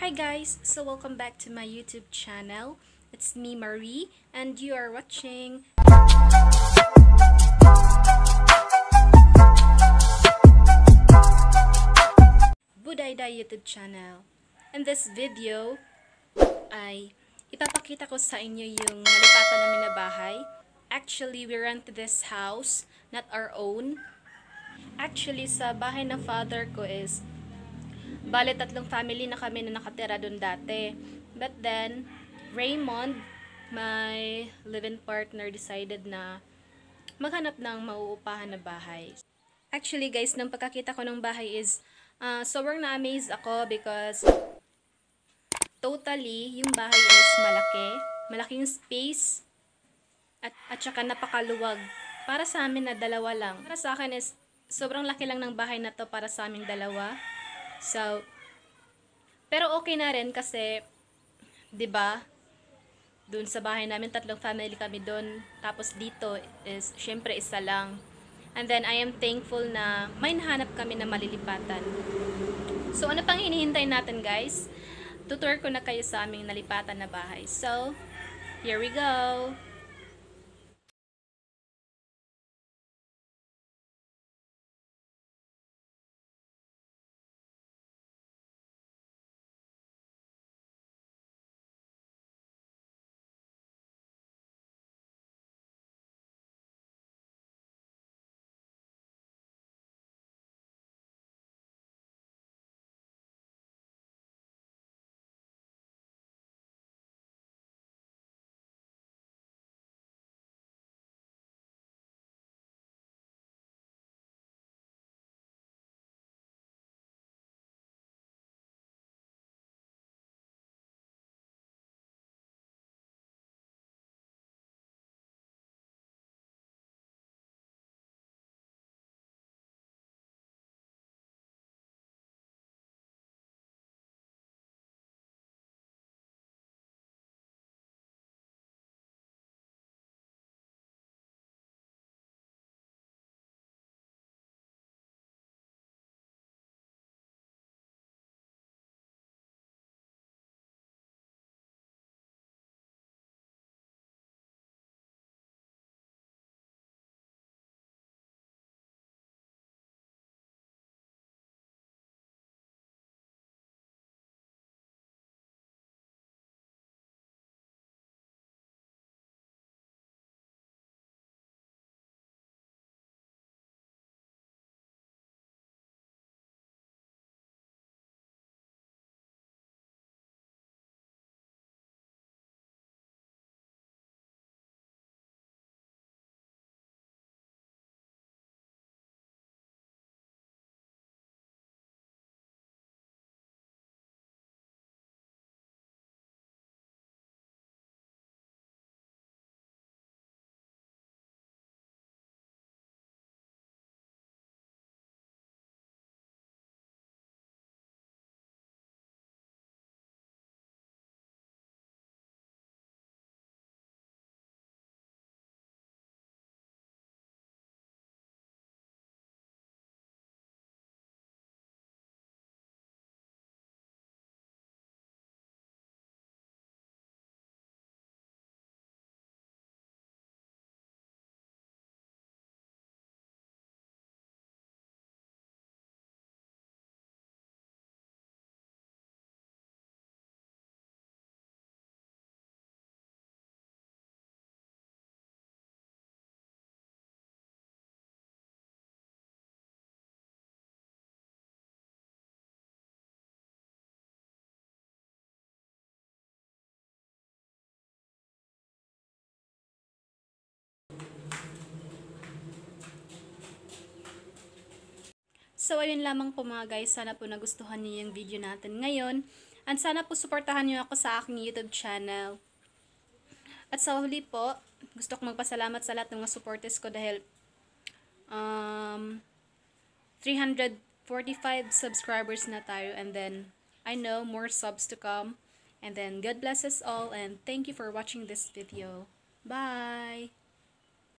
Hi guys, so welcome back to my YouTube channel. It's me Marie and you are watching Budayday YouTube channel. In this video ay ipapakita ko sa inyo yung nalipatan namin na bahay. Actually, we rent this house, not our own. Actually, sa bahay ng father ko is bale, 3 family na kami na nakatira doon dati. But then, Raymond, my live-in partner, decided na maghanap ng mauupahan na bahay. Actually guys, nung pagkakita ko ng bahay is sobrang na-amaze ako because totally, yung bahay is malaki. Malaking space at saka napakaluwag. Para sa amin na dalawa lang. Para sa akin is sobrang laki lang ng bahay na to para sa aming dalawa. So, pero okay na rin kasi, 'di ba? Doon sa bahay namin 3 family kami doon. Tapos dito is syempre isa lang. And then I am thankful na may nahanap kami na malilipatan. So ano pang hinihintay natin, guys? Tutur ko na kayo sa aming nalipatan na bahay. So, here we go. So, ayun lamang po mga guys. Sana po nagustuhan niyo yung video natin ngayon. And sana po suportahan niyo ako sa aking YouTube channel. At sa huli po, gusto kong magpasalamat sa lahat ng mga supporters ko dahil 345 subscribers na tayo. And then, I know more subs to come. And then, God bless us all. And thank you for watching this video. Bye!